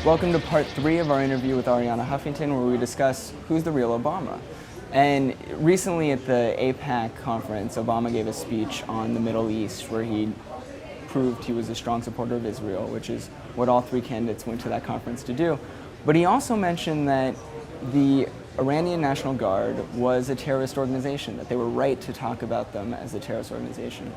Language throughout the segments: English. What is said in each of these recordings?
Welcome to part 3 of our interview with Arianna Huffington, where we discuss who's the real Obama. And recently at the APAC conference, Obama gave a speech on the Middle East where he proved he was a strong supporter of Israel, which is what all 3 candidates went to that conference to do. But he also mentioned that the Iranian National Guard was a terrorist organization, that they were right to talk about them as a terrorist organization.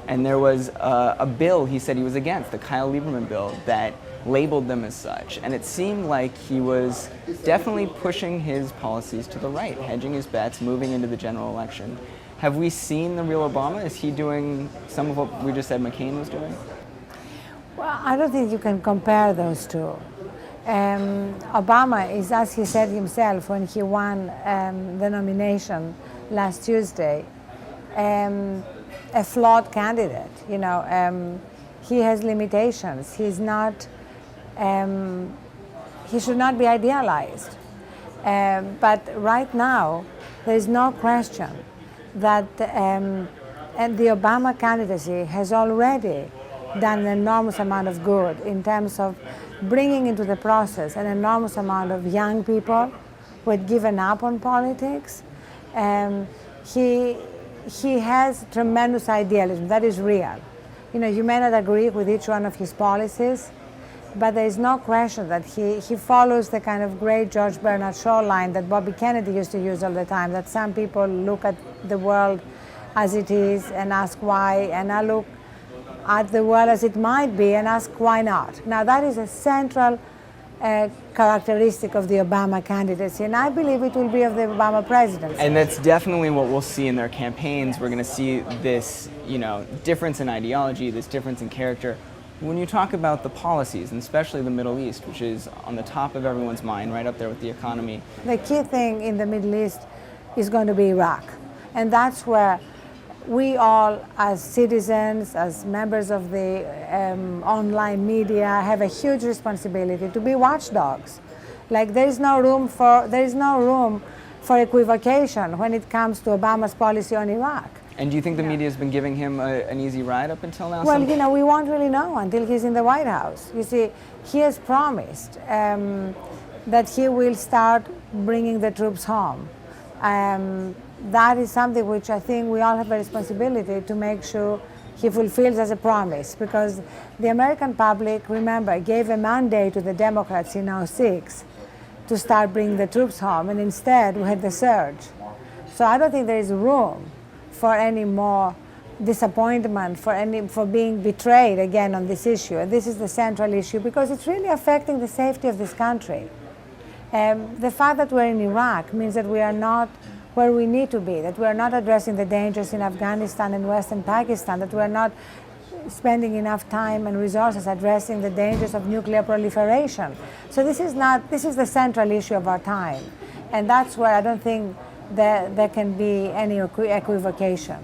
And there was a bill he said he was against, the Kyle Lieberman bill, that labeled them as such. And it seemed like he was definitely pushing his policies to the right, hedging his bets, moving into the general election. Have we seen the real Obama? Is he doing some of what we just said McCain was doing? Well, I don't think you can compare those two. Obama is, as he said himself when he won the nomination last Tuesday, a flawed candidate. You know, he has limitations. He's not. He should not be idealized. But right now, there is no question that and the Obama candidacy has already done an enormous amount of good in terms of bringing into the process an enormous amount of young people who had given up on politics. He has tremendous idealism, that is real. You know, you may not agree with each one of his policies, but there is no question that he follows the kind of great George Bernard Shaw line that Bobby Kennedy used to use all the time, that some people look at the world as it is and ask why, and I look at the world as it might be and ask why not. Now that is a central characteristic of the Obama candidacy, and I believe it will be of the Obama presidency. And that's definitely what we'll see in their campaigns. We're going to see this, you know, difference in ideology, this difference in character. When you talk about the policies, and especially the Middle East, which is on the top of everyone's mind, right up there with the economy. The key thing in the Middle East is going to be Iraq, and that's where we all, as citizens, as members of the online media, have a huge responsibility to be watchdogs. Like there is no room for equivocation when it comes to Obama's policy on Iraq. And do you think the media has been giving him an easy ride up until now? Well, you know, we won't really know until he's in the White House. You see, he has promised that he will start bringing the troops home. That is something which I think we all have a responsibility to make sure he fulfills as a promise, because the American public, remember, gave a mandate to the Democrats in 2006 to start bringing the troops home, and instead we had the surge. So I don't think there is room for any more disappointment, for being betrayed again on this issue. And this is the central issue because it's really affecting the safety of this country. The fact that we're in Iraq means that we are not where we need to be, that we are not addressing the dangers in Afghanistan and Western Pakistan, that we are not spending enough time and resources addressing the dangers of nuclear proliferation. So this is the central issue of our time. And that's where I don't think there can be any equivocation.